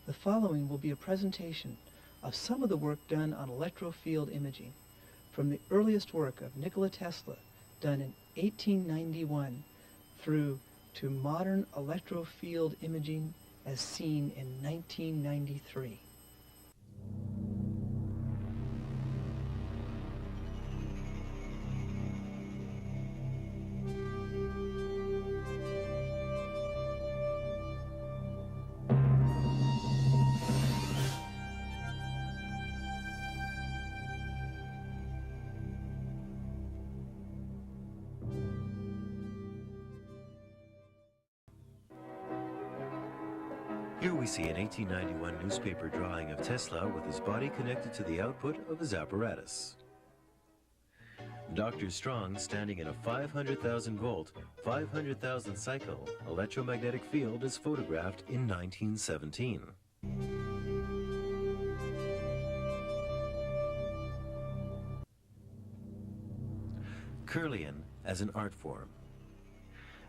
The following will be a presentation of some of the work done on electrofield imaging, from the earliest work of Nikola Tesla, done in 1891, through to modern electrofield imaging as seen in 1993. Here we see an 1891 newspaper drawing of Tesla with his body connected to the output of his apparatus. Dr. Strong standing in a 500,000 volt, 500,000 cycle electromagnetic field is photographed in 1917. Kirlian as an art form.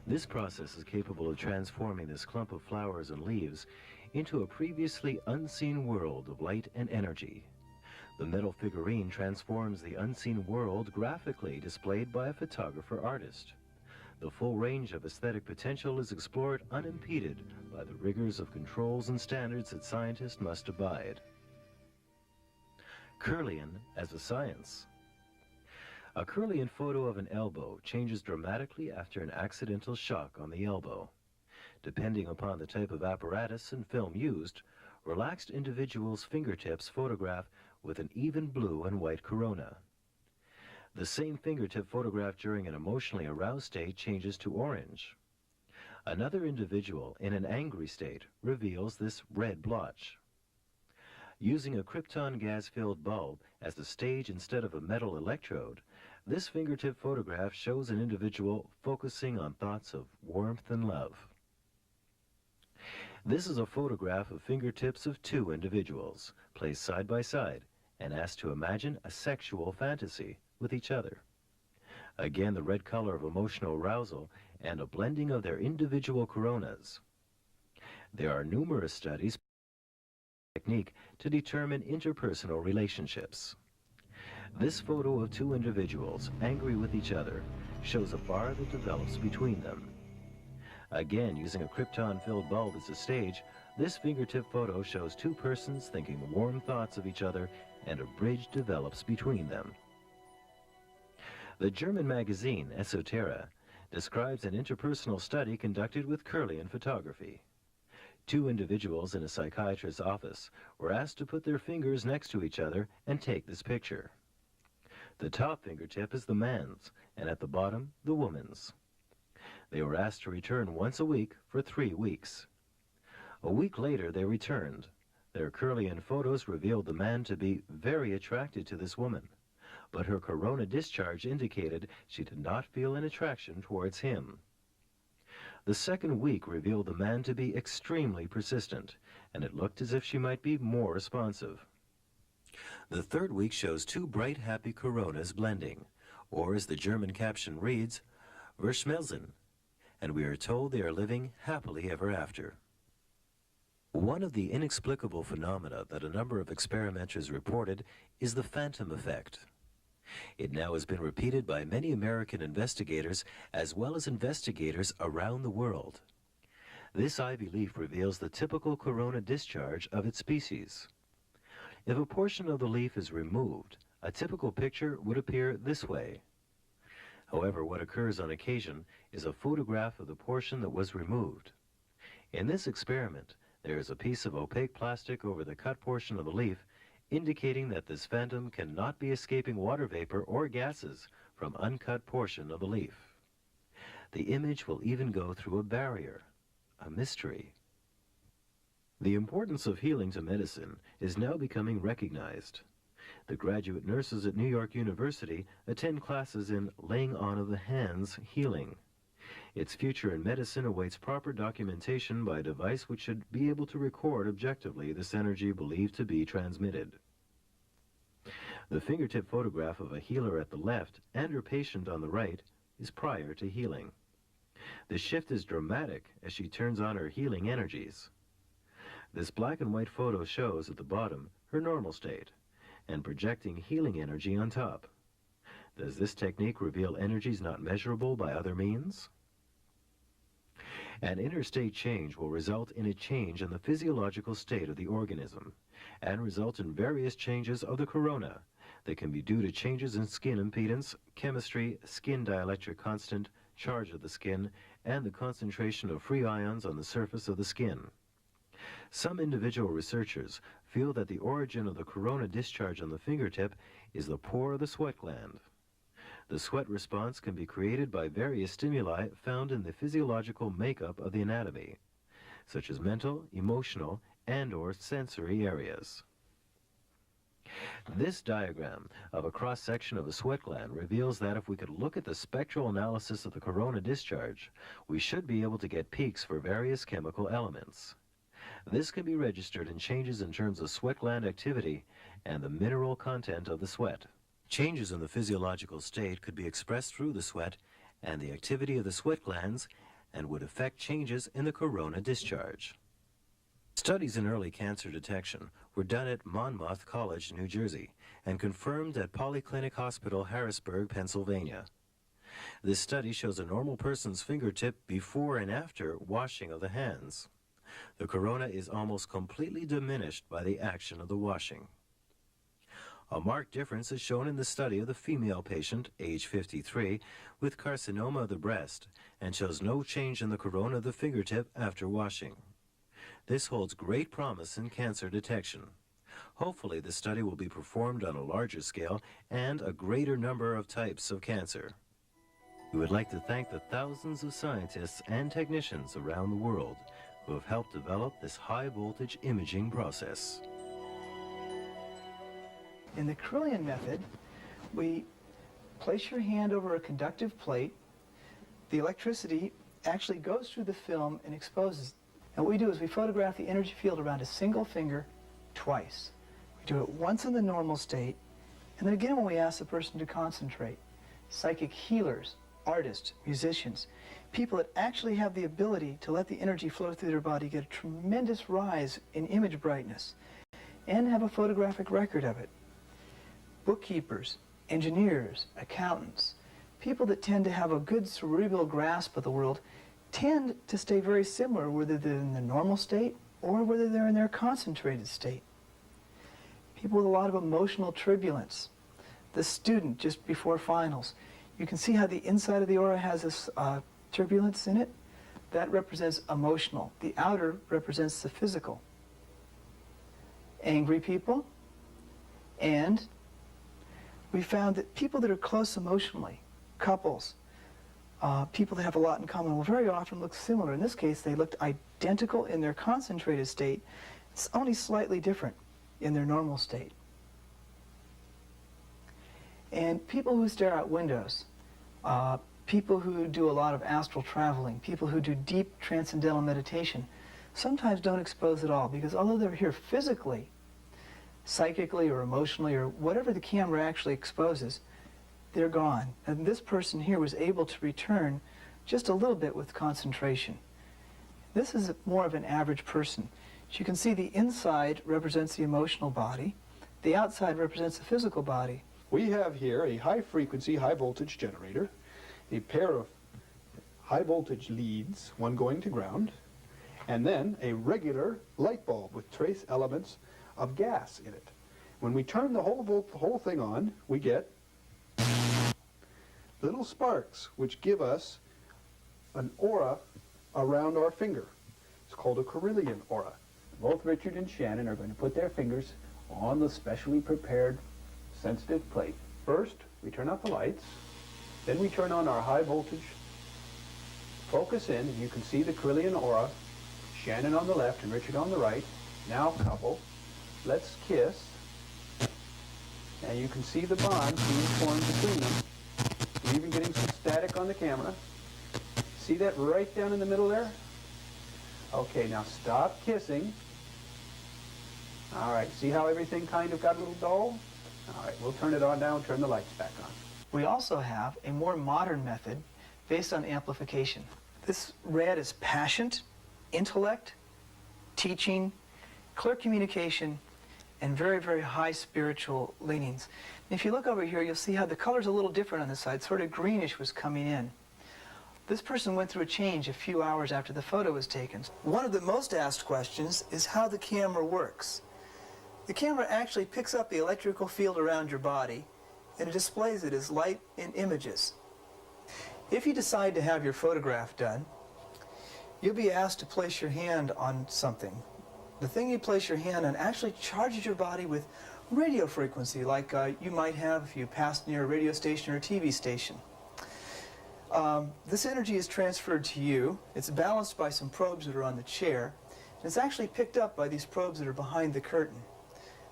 This process is capable of transforming this clump of flowers and leaves into a previously unseen world of light and energy. The metal figurine transforms the unseen world graphically displayed by a photographer-artist. The full range of aesthetic potential is explored unimpeded by the rigors of controls and standards that scientists must abide. Kirlian as a science. A Kirlian photo of an elbow changes dramatically after an accidental shock on the elbow. Depending upon the type of apparatus and film used, relaxed individuals' fingertips photograph with an even blue and white corona. The same fingertip photographed during an emotionally aroused state changes to orange. Another individual in an angry state reveals this red blotch. Using a krypton gas-filled bulb as the stage instead of a metal electrode, this fingertip photograph shows an individual focusing on thoughts of warmth and love. This is a photograph of fingertips of two individuals, placed side by side, and asked to imagine a sexual fantasy with each other. Again, the red color of emotional arousal and a blending of their individual coronas. There are numerous studies technique to determine interpersonal relationships. This photo of two individuals angry with each other shows a bar that develops between them. Again, using a krypton-filled bulb as a stage, this fingertip photo shows two persons thinking warm thoughts of each other, and a bridge develops between them. The German magazine Esoterra describes an interpersonal study conducted with Kirlian photography. Two individuals in a psychiatrist's office were asked to put their fingers next to each other and take this picture. The top fingertip is the man's, and at the bottom, the woman's. They were asked to return once a week for 3 weeks. A week later, they returned. Their Kirlian photos revealed the man to be very attracted to this woman, but her corona discharge indicated she did not feel an attraction towards him. The second week revealed the man to be extremely persistent, and it looked as if she might be more responsive. The third week shows two bright, happy coronas blending, or as the German caption reads, Verschmelzen, and we are told they are living happily ever after. One of the inexplicable phenomena that a number of experimenters reported is the phantom effect. It now has been repeated by many American investigators as well as investigators around the world. This ivy leaf reveals the typical corona discharge of its species. If a portion of the leaf is removed, a typical picture would appear this way. However, what occurs on occasion is a photograph of the portion that was removed. In this experiment, there is a piece of opaque plastic over the cut portion of the leaf, indicating that this phantom cannot be escaping water vapor or gases from uncut portion of the leaf. The image will even go through a barrier, a mystery. The importance of healing to medicine is now becoming recognized. The graduate nurses at New York University attend classes in laying on of the hands healing. Its future in medicine awaits proper documentation by a device which should be able to record objectively this energy believed to be transmitted. The fingertip photograph of a healer at the left and her patient on the right is prior to healing. The shift is dramatic as she turns on her healing energies. This black and white photo shows at the bottom her normal state and projecting healing energy on top. Does this technique reveal energies not measurable by other means? An interstate change will result in a change in the physiological state of the organism and result in various changes of the corona that can be due to changes in skin impedance, chemistry, skin dielectric constant, charge of the skin, and the concentration of free ions on the surface of the skin. Some individual researchers feel that the origin of the corona discharge on the fingertip is the pore of the sweat gland. The sweat response can be created by various stimuli found in the physiological makeup of the anatomy, such as mental, emotional, and/or sensory areas. This diagram of a cross-section of the sweat gland reveals that if we could look at the spectral analysis of the corona discharge, we should be able to get peaks for various chemical elements. This can be registered in changes in terms of sweat gland activity and the mineral content of the sweat. Changes in the physiological state could be expressed through the sweat and the activity of the sweat glands and would affect changes in the corona discharge. Studies in early cancer detection were done at Monmouth College, New Jersey, and confirmed at Polyclinic Hospital, Harrisburg, Pennsylvania. This study shows a normal person's fingertip before and after washing of the hands. The corona is almost completely diminished by the action of the washing. A marked difference is shown in the study of the female patient, age 53, with carcinoma of the breast, and shows no change in the corona of the fingertip after washing. This holds great promise in cancer detection. Hopefully, the study will be performed on a larger scale and a greater number of types of cancer. We would like to thank the thousands of scientists and technicians around the world who have helped develop this high-voltage imaging process. In the Kirlian method, we place your hand over a conductive plate. The electricity actually goes through the film and exposes. And what we do is we photograph the energy field around a single finger twice. We do it once in the normal state, and then again when we ask the person to concentrate. Psychic healers, artists, musicians, people that actually have the ability to let the energy flow through their body get a tremendous rise in image brightness and have a photographic record of it. Bookkeepers, engineers, accountants, people that tend to have a good cerebral grasp of the world tend to stay very similar whether they're in the normal state or whether they're in their concentrated state. People with a lot of emotional turbulence. The student just before finals. You can see how the inside of the aura has this turbulence in it. That represents emotional. The outer represents the physical. Angry people. And we found that people that are close emotionally, couples, people that have a lot in common will very often look similar. In this case, they looked identical in their concentrated state. It's only slightly different in their normal state. And people who stare out windows, people who do a lot of astral traveling, people who do deep transcendental meditation, sometimes don't expose at all, because although they're here physically, psychically or emotionally or whatever the camera actually exposes, they're gone. And this person here was able to return just a little bit with concentration. This is more of an average person. As you can see, the inside represents the emotional body. The outside represents the physical body. We have here a high-frequency, high-voltage generator, a pair of high-voltage leads, one going to ground, and then a regular light bulb with trace elements of gas in it. When we turn the whole thing on, we get little sparks which give us an aura around our finger. It's called a Kirlian aura. Both Richard and Shannon are going to put their fingers on the specially prepared sensitive plate. First, we turn out the lights, then we turn on our high voltage, focus in, and you can see the Kirlian aura, Shannon on the left and Richard on the right. Now couple, let's kiss, and you can see the bond being formed between them. We're even getting some static on the camera. See that right down in the middle there? Okay, now stop kissing. All right, see how everything kind of got a little dull? All right, we'll turn it on now and turn the lights back on. We also have a more modern method based on amplification. This red is passion, intellect, teaching, clear communication, and very, very high spiritual leanings. And if you look over here, you'll see how the color's a little different on this side. Sort of greenish was coming in. This person went through a change a few hours after the photo was taken. One of the most asked questions is how the camera works. The camera actually picks up the electrical field around your body, and it displays it as light and images. If you decide to have your photograph done, you'll be asked to place your hand on something. The thing you place your hand on actually charges your body with radio frequency, like you might have if you passed near a radio station or a TV station. This energy is transferred to you. It's balanced by some probes that are on the chair, and it's actually picked up by these probes that are behind the curtain.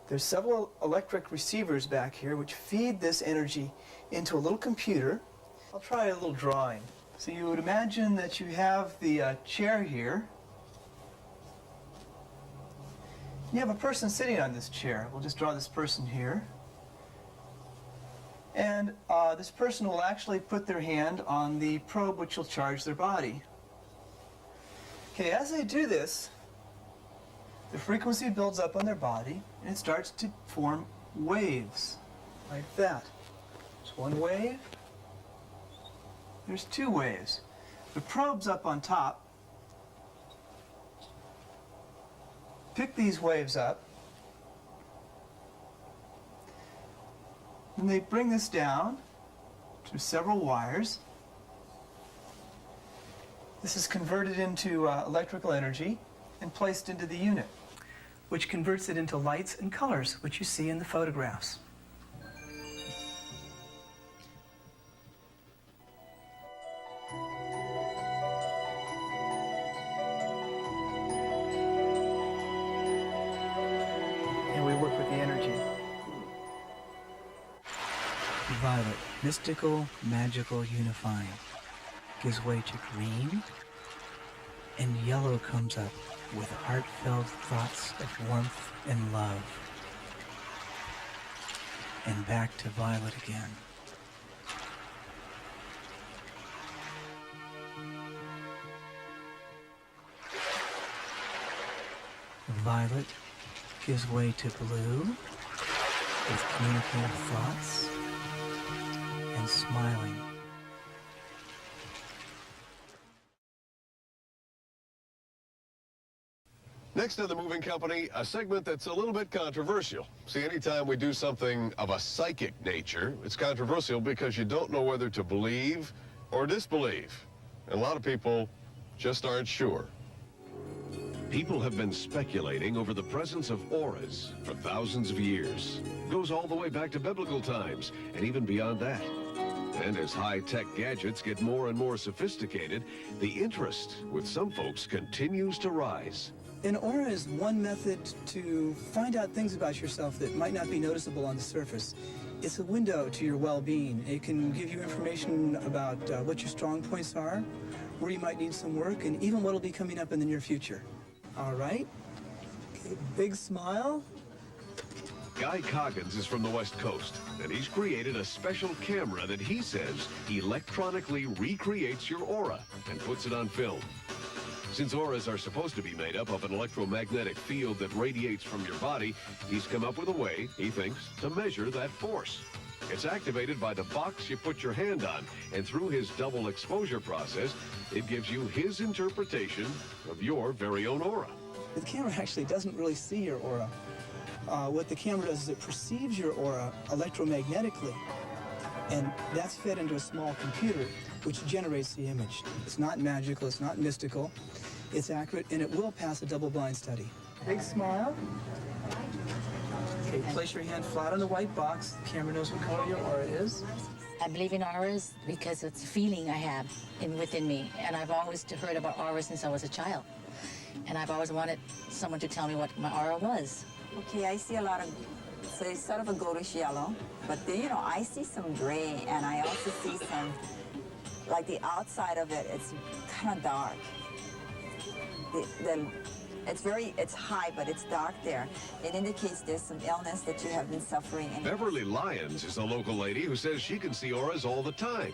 There's several electric receivers back here which feed this energy into a little computer. I'll try a little drawing. So you would imagine that you have the chair here. You have a person sitting on this chair. We'll just draw this person here. And this person will actually put their hand on the probe which will charge their body. Okay, as they do this, the frequency builds up on their body and it starts to form waves, like that. There's one wave. There's two waves. The probe's up on top. Pick these waves up. And they bring this down through several wires. This is converted into electrical energy and placed into the unit, which converts it into lights and colors, which you see in the photographs. And we work with the energy. Violet, mystical, magical, unifying, gives way to green, and yellow comes up with heartfelt thoughts of warmth and love. And back to violet again. Violet gives way to blue with communicative thoughts and smiling. Next on The Moving Company, a segment that's a little bit controversial. See, anytime we do something of a psychic nature, it's controversial because you don't know whether to believe or disbelieve. And a lot of people just aren't sure. People have been speculating over the presence of auras for thousands of years. It goes all the way back to biblical times and even beyond that. And as high-tech gadgets get more and more sophisticated, the interest with some folks continues to rise. An aura is one method to find out things about yourself that might not be noticeable on the surface. It's a window to your well-being. It can give you information about what your strong points are, where you might need some work, and even what will be coming up in the near future. All right. Okay, big smile. Guy Coggins is from the West Coast, and he's created a special camera that he says electronically recreates your aura and puts it on film. Since auras are supposed to be made up of an electromagnetic field that radiates from your body, he's come up with a way, he thinks, to measure that force. It's activated by the box you put your hand on, and through his double exposure process, it gives you his interpretation of your very own aura. The camera actually doesn't really see your aura. What the camera does is it perceives your aura electromagnetically, and that's fed into a small computer which generates the image. It's not magical, it's not mystical, it's accurate, and it will pass a double-blind study. Big smile. Okay, place your hand flat on the white box. The camera knows what color your aura is. I believe in auras because it's a feeling I have within me, and I've always heard about auras since I was a child. And I've always wanted someone to tell me what my aura was. Okay, I see a lot of, so it's sort of a goldish yellow, but then, you know, I see some gray, and I also see some, like the outside of it, it's kind of dark. It's high, but it's dark there. It indicates there's some illness that you have been suffering. Beverly Lyons is a local lady who says she can see auras all the time.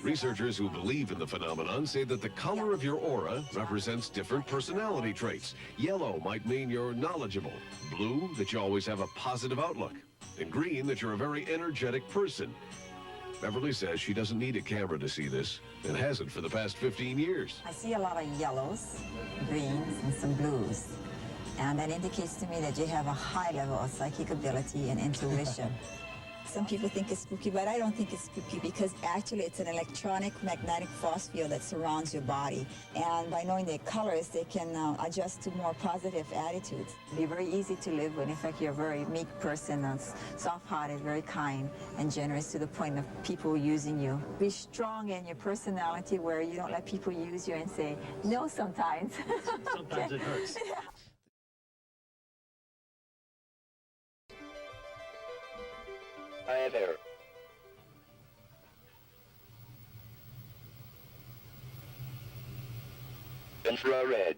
Researchers who believe in the phenomenon say that the color of your aura represents different personality traits. Yellow might mean you're knowledgeable, blue that you always have a positive outlook, and green that you're a very energetic person. Beverly says she doesn't need a camera to see this, and hasn't for the past 15 years. I see a lot of yellows, greens, and some blues. And that indicates to me that you have a high level of psychic ability and intuition. Some people think it's spooky, but I don't think it's spooky because actually it's an electronic magnetic force field that surrounds your body. And by knowing their colors, they can adjust to more positive attitudes. Be very easy to live with. In fact, you're a very meek person, soft-hearted, very kind, and generous to the point of people using you. Be strong in your personality where you don't let people use you and say no sometimes. Sometimes it hurts. Hi there. Infrared.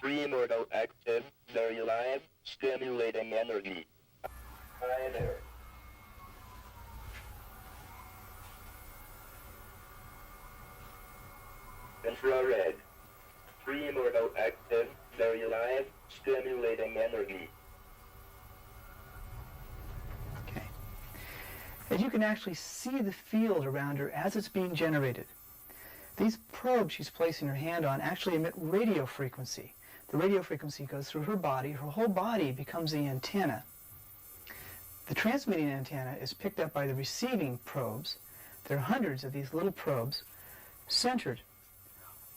Primordial active, very live, stimulating energy. Hi there. Infrared. Primordial active, very live, stimulating energy. As you can actually see the field around her as it's being generated. These probes she's placing her hand on actually emit radio frequency. The radio frequency goes through her body. Her whole body becomes the antenna. The transmitting antenna is picked up by the receiving probes. There are hundreds of these little probes centered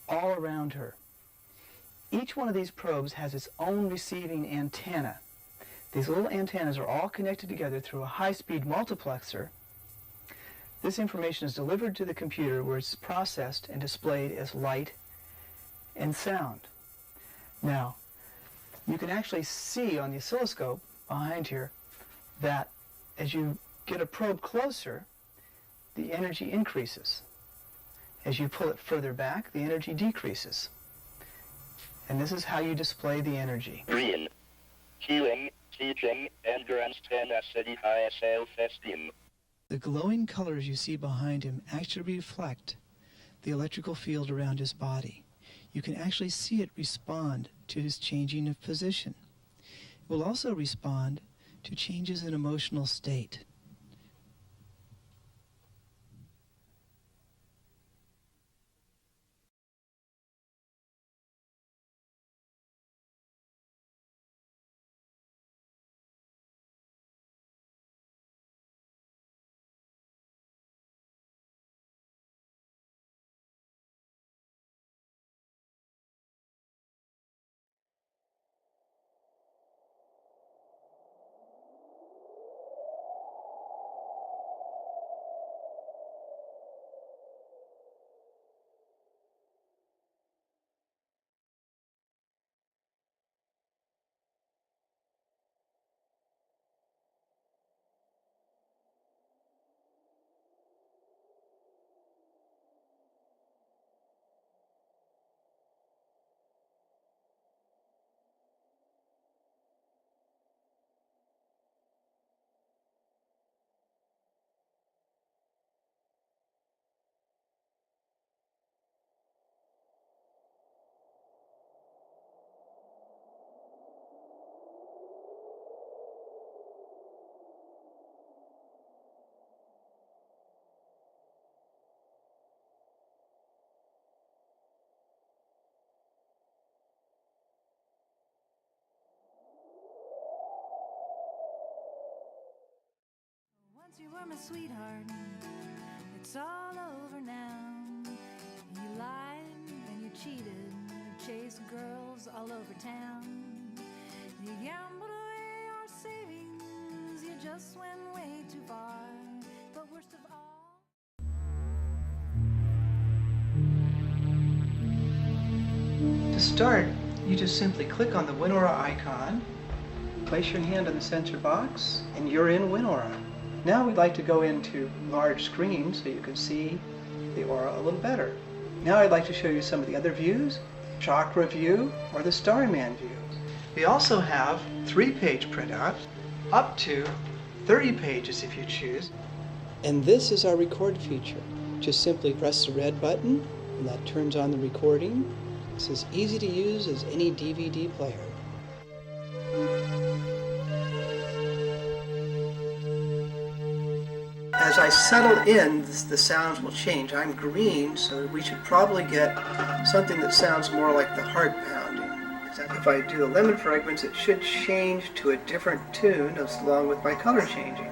all around her. Each one of these probes has its own receiving antenna. These little antennas are all connected together through a high-speed multiplexer. This information is delivered to the computer where it's processed and displayed as light and sound. Now, you can actually see on the oscilloscope behind here that as you get a probe closer, the energy increases. As you pull it further back, the energy decreases. And this is how you display the energy. Green. Healing. Teaching, endurance, tenacity, high self-esteem. The glowing colors you see behind him actually reflect the electrical field around his body. You can actually see it respond to his changing of position. It will also respond to changes in emotional state. Once you were my sweetheart, it's all over now. You lied and you cheated, you chased girls all over town. You gambled away our savings, you just went way too far. But worst of all, To start, you just simply click on the WinAura icon, place your hand on the sensor box, and you're in WinAura. Now we'd like to go into large screen so you can see the aura a little better. Now I'd like to show you some of the other views, chakra view or the Starman view. We also have 3-page printout, up to 30 pages if you choose. And this is our record feature. Just simply press the red button and that turns on the recording. It's as easy to use as any DVD player. As I settle in, the sounds will change. I'm green, so we should probably get something that sounds more like the heart pounding. If I do the lemon fragments, it should change to a different tune along with my color changing.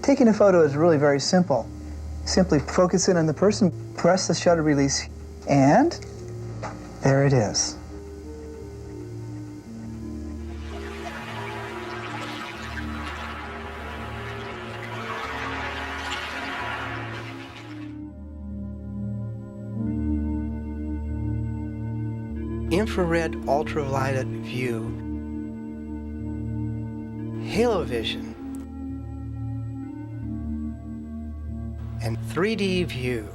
Taking a photo is really very simple. Simply focus in on the person, press the shutter release, and there it is. Infrared ultraviolet view, halo vision, and 3D view.